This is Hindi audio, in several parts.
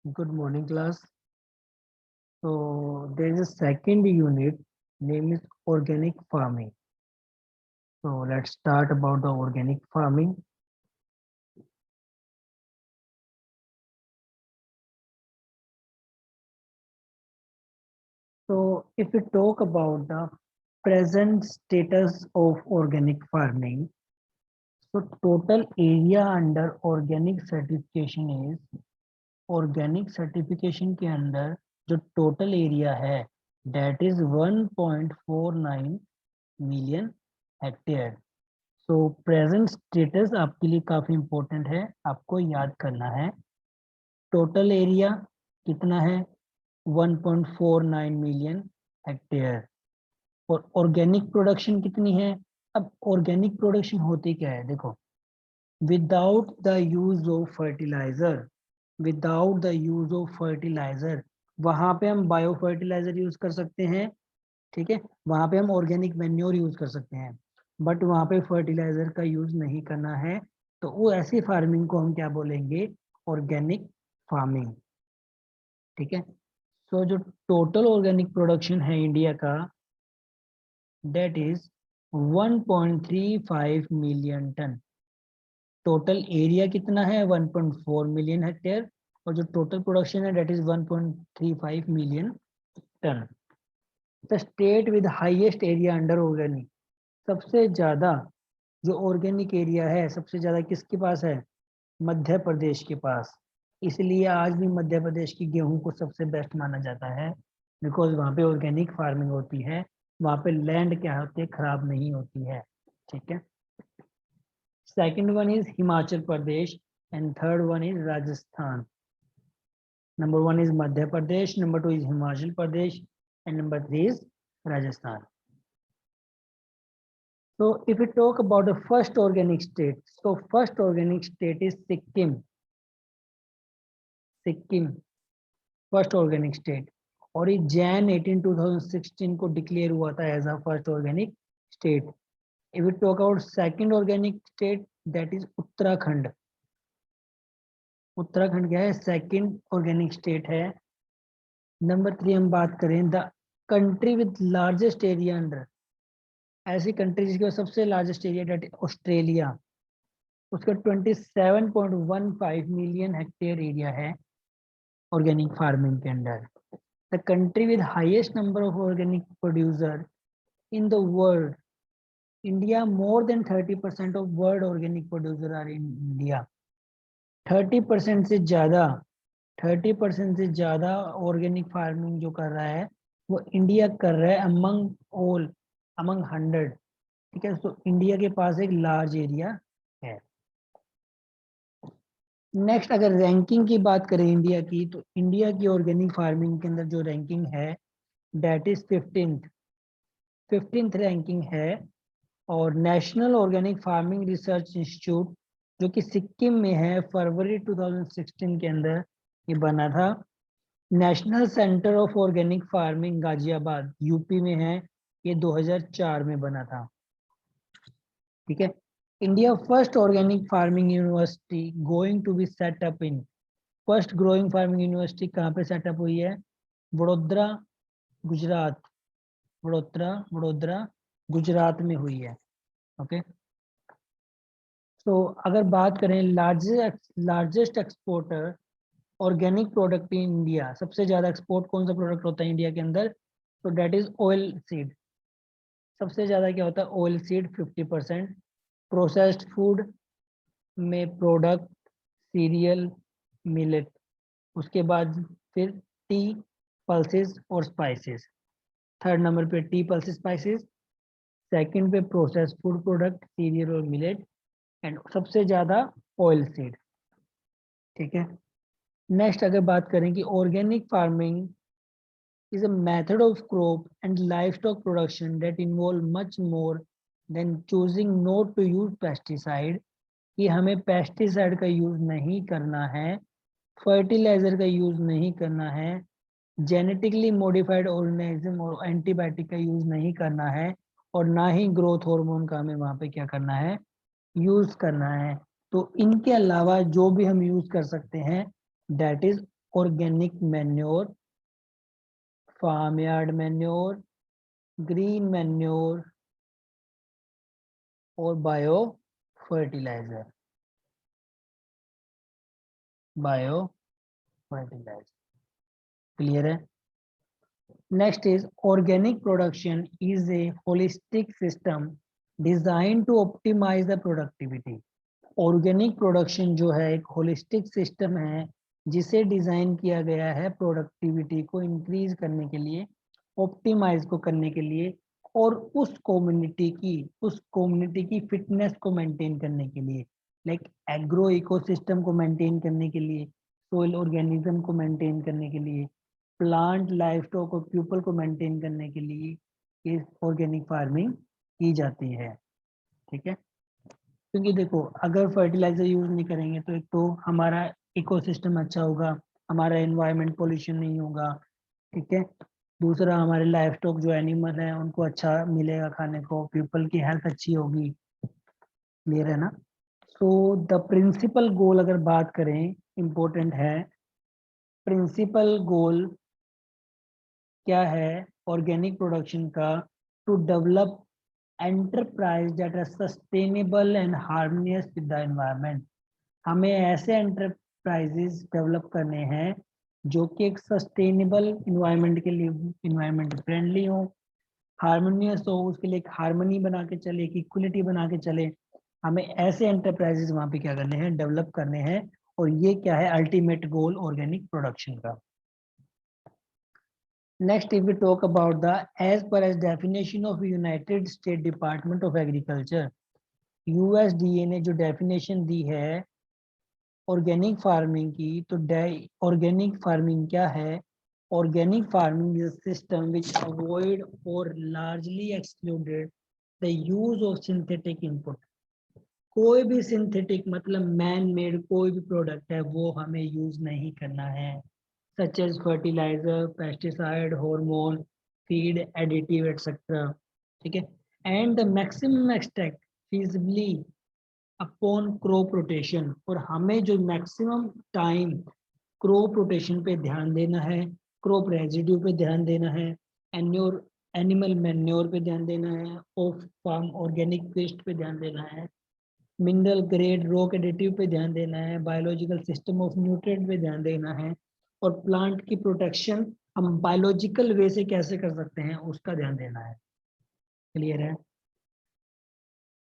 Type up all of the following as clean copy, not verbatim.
Good morning, class. So there is a second unit, name is organic farming. So let's start about the organic farming. So if we talk about the present status of organic farming, so total area under organic certification is organic certification के अंदर जो total area है that is 1.49 million hectare. So present status आपके लिए काफी इंपॉर्टेंट है, आपको याद करना है। टोटल एरिया कितना है? 1.49 मिलियन हेक्टेयर। और ऑर्गेनिक प्रोडक्शन कितनी है? अब ऑर्गेनिक प्रोडक्शन होती क्या है, देखो, without the use of fertiliser, without the use of fertiliser, वहां पे हम बायो फर्टिलाइजर यूज कर सकते हैं, ठीक है, वहां पे हम ऑर्गेनिक मैन्योर यूज कर सकते हैं, बट वहां पे फर्टिलाइजर का यूज नहीं करना है। तो वो ऐसी फार्मिंग को हम क्या बोलेंगे? ऑर्गेनिक फार्मिंग, ठीक है। सो जो टोटल ऑर्गेनिक प्रोडक्शन है इंडिया का that is 1.35 million ton. Total area कितना है? 1.4 मिलियन हेक्टेयर, और जो टोटल प्रोडक्शन है that is 1.35 million ton. The state with highest area under organic, सबसे ज्यादा जो ऑर्गेनिक एरिया है सबसे ज्यादा किसके पास है? मध्य प्रदेश के पास। इसलिए आज भी मध्य प्रदेश की गेहूं को सबसे बेस्ट माना जाता है, बिकॉज वहाँ पे ऑर्गेनिक फार्मिंग होती है, वहाँ पे लैंड क्या होती है? खराब नहीं होती है, ठीक है। Second one is Himachal Pradesh and third one is Rajasthan. Number one is Madhya Pradesh, number two is Himachal Pradesh, and number three is Rajasthan. So if we talk about the first organic state, so first organic state is Sikkim. Sikkim first organic state, और ये जैन 18 2016 को डिक्लेयर हुआ था as a first organic state. If we talk about second organic state that is Uttarakhand. Uttarakhand क्या है? सेकंड ऑर्गेनिक स्टेट है. नंबर थ्री हम बात करें the country with largest area under, ऐसी कंट्री जिसके सबसे लार्जेस्ट एरिया डेट ऑस्ट्रेलिया, उसका 27.15 मिलियन हेक्टेयर एरिया है ऑर्गेनिक फार्मिंग के under. The country with highest number of organic producer in the world, India, more than 30% of world organic producer are in India. 30% से ज्यादा, 30% से ज्यादा ऑर्गेनिक फार्मिंग जो कर रहा है वो इंडिया कर रहा है अमंग ऑल, अमंग 100, ठीक है. तो इंडिया के पास एक लार्ज एरिया है. नेक्स्ट अगर रैंकिंग की बात करें इंडिया की, तो इंडिया की ऑर्गेनिक फार्मिंग के अंदर जो रैंकिंग है डेट इज 15th रैंकिंग है. और national organic farming research institute जो कि सिक्किम में है, फरवरी 2016 के अंदर ये बना था. National centre of organic farming Ghaziabad UP में है, ये 2004 में बना था, ठीक है. India first organic farming university going to be set up in, first growing farming university कहाँ पे सेटअप हुई है? वडोदरा, गुजरात. वडोदरा गुजरात में हुई है, ओके. तो अगर बात करें largest exporter organic product in India, सबसे ज्यादा एक्सपोर्ट कौन सा प्रोडक्ट होता है इंडिया के अंदर? तो डेट इज ऑयल सीड. सबसे ज्यादा क्या होता है? Oil seed 50%. प्रोसेस्ड फूड में प्रोडक्ट, सीरियल, मिलेट. उसके बाद फिर टी, पल्सेस और स्पाइसेस. थर्ड नंबर पे टी, पल्सेस, स्पाइसेस. सेकंड पे प्रोसेस्ड फूड प्रोडक्ट, सीरियल और मिलेट. एंड सबसे ज्यादा ऑयल सीड, ठीक है. नेक्स्ट अगर बात करें कि organic farming is a method of crop and livestock production that involve much more than choosing not to use pesticide, कि हमें पेस्टिसाइड का यूज नहीं करना है, फर्टिलाइजर का यूज नहीं करना है, जेनेटिकली मॉडिफाइड ऑर्गेनिज्म और एंटीबायोटिक का यूज नहीं करना है, और ना ही ग्रोथ हार्मोन का हमें वहां पे क्या करना है? यूज करना है. तो इनके अलावा जो भी हम यूज कर सकते हैं that is organic manure, farm yard manure, green manure और bio fertiliser. Bio fertiliser, clear है। Next is organic production is a holistic system design to optimise the productivity. Organic production जो है एक होलिस्टिक सिस्टम है जिसे डिजाइन किया गया है प्रोडक्टिविटी को इंक्रीज करने के लिए, ऑप्टिमाइज को करने के लिए, और उस कम्युनिटी की फिटनेस को मेंटेन करने के लिए, लाइक एग्रो इकोसिस्टम को मेंटेन करने के लिए, सोइल ऑर्गेनिज्म को मेंटेन करने के लिए, प्लांट लाइफ स्टॉक और पीपल को मेंटेन करने के लिए ये ऑर्गेनिक फार्मिंग की जाती है। ठीक है, क्योंकि देखो अगर फर्टिलाइजर यूज नहीं करेंगे तो एक तो हमारा इकोसिस्टम अच्छा होगा, हमारा एनवायरनमेंट पोल्यूशन नहीं होगा। ठीक है, दूसरा हमारे लाइफ स्टॉक जो एनिमल है उनको अच्छा मिलेगा खाने को, पीपल की हेल्थ अच्छी होगी। क्लियर है ना। सो द प्रिंसिपल गोल अगर बात करें, इम्पोर्टेंट है, प्रिंसिपल गोल क्या है ऑर्गेनिक प्रोडक्शन का, to develop enterprise that are sustainable and harmonious with the environment. हमें ऐसे एंटरप्राइजेस डेवलप करने हैं जो कि एक सस्टेनेबल इन्वायरमेंट के लिए, इन्वायरमेंट फ्रेंडली हो, हार्मोनियस हो, उसके लिए एक हार्मनी बना के चले, एक इक्वलिटी बना के चले। हमें ऐसे एंटरप्राइजेस वहाँ पे क्या करने हैं, डेवलप करने हैं। और ये क्या है अल्टीमेट गोल ऑर्गेनिक प्रोडक्शन का। Next, if we talk about the as per as definition of United States Department of Agriculture, USDA ने जो definition दी है ऑर्गेनिक फार्मिंग की, तो ऑर्गेनिक फार्मिंग क्या है? Organic farming is a system which avoid or largely excluded the use of synthetic input। कोई भी सिंथेटिक मतलब मैन मेड कोई भी प्रोडक्ट है वो हमें यूज नहीं करना है, such as fertilizer, pesticide, hormone, feed, additive, etc. ठीक है, and the maximum extract feasibly upon crop rotation। और हमें जो मैक्सिमम टाइम क्रॉप रोटेशन पे ध्यान देना है, क्रॉप रेजिड्यू पे ध्यान देना है, एन्योर एनिमल मैन्योर पे ध्यान देना है, ऑफ फार्म ऑर्गेनिक वेस्ट पे ध्यान देना है, मिनरल ग्रेड रॉक एडिटिव पे ध्यान देना है, बायोलॉजिकल सिस्टम ऑफ न्यूट्रिएंट पे ध्यान देना है, और प्लांट की प्रोटेक्शन हम बायोलॉजिकल वे से कैसे कर सकते हैं उसका ध्यान देना है। क्लियर है।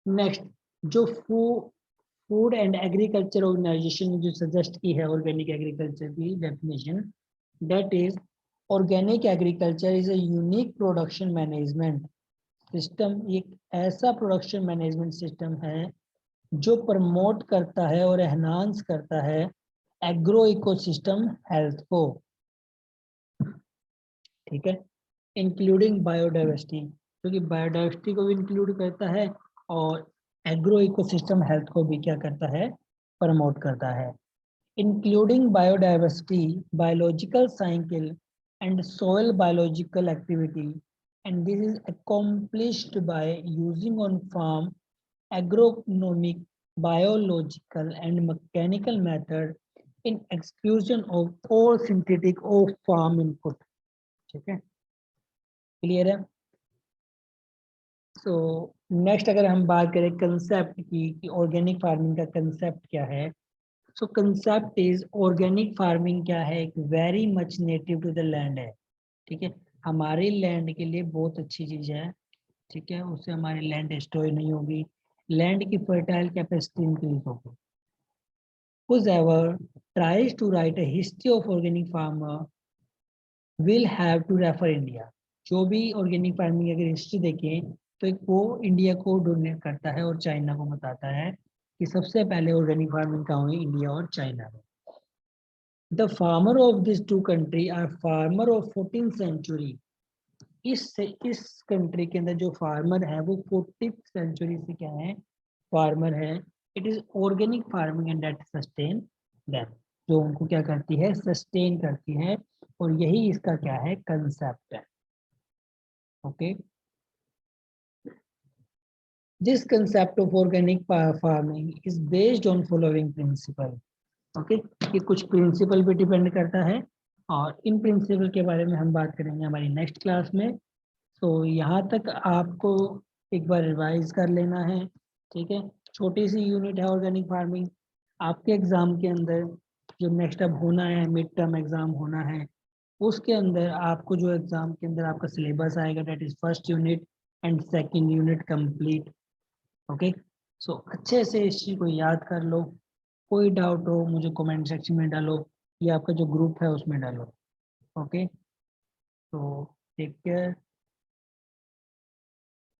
नेक्स्ट, जो फूड एंड एग्रीकल्चर ऑर्गेनाइजेशन ने जो सजेस्ट की है ऑर्गेनिक एग्रीकल्चर की definition, that is organic agriculture is a unique production management system. एक ऐसा प्रोडक्शन मैनेजमेंट सिस्टम है जो प्रमोट करता है और एनहांस करता है एग्रो इकोसिस्टम हेल्थ को। ठीक है, इंक्लूडिंग बायोडाइवर्सिटी, जो कि बायोडाइवर्सिटी को भी इंक्लूड करता है और एग्रो इकोसिस्टम हेल्थ को भी क्या करता है, प्रमोट करता है। Including biodiversity, biological cycle and soil biological activity, and this is accomplished by using on farm agronomic, biological and mechanical method in exclusion of all synthetic or farm input। ठीक है, क्लियर है। सो नेक्स्ट अगर हम बात करें कंसेप्ट की कि ऑर्गेनिक फार्मिंग का कंसेप्ट क्या है, so concept is organic farming क्या है, एक very much native to the land है। ठीक है, हमारी लैंड के लिए बहुत अच्छी चीज है। ठीक है, उससे हमारी लैंड डिस्ट्रॉय नहीं होगी, लैंड की फर्टाइल कैपेसिटी इंक्रीज होगी। Whoever tries to write a history of organic farmer will have to refer India। जो भी ऑर्गेनिक फार्मिंग अगर हिस्ट्री देखें तो एक वो इंडिया को डोनेट करता है और चाइना को बताता है कि सबसे पहले ऑर्गेनिक फार्मिंग कहाँ हुई, इंडिया और चाइना में। The farmer of this two country are farmer of 14th century. इस कंट्री के अंदर जो फार्मर है वो 14th सेंचुरी से क्या है, फार्मर है। It is organic farming and that sustain them, जो उनको क्या करती है, सस्टेन करती है। और यही इसका क्या है, कंसेप्ट है। Okay, this concept of organic farming is based on following principle. Okay, ये कुछ प्रिंसिपल पे डिपेंड करता है और इन प्रिंसिपल के बारे में हम बात करेंगे हमारी नेक्स्ट क्लास में। तो यहाँ तक आपको एक बार रिवाइज कर लेना है, ठीक है। छोटी सी यूनिट है ऑर्गेनिक फार्मिंग। आपके एग्जाम के अंदर जो नेक्स्ट अब होना है, मिड टर्म एग्जाम होना है, उसके अंदर आपको जो एग्जाम के अंदर आपका सिलेबस आएगा, that is first unit and second unit complete. Okay, so अच्छे से इस चीज को याद कर लो। कोई डाउट हो मुझे कमेंट सेक्शन में डालो या आपका जो ग्रुप है उसमें डालो। ओके, तो टेक केयर।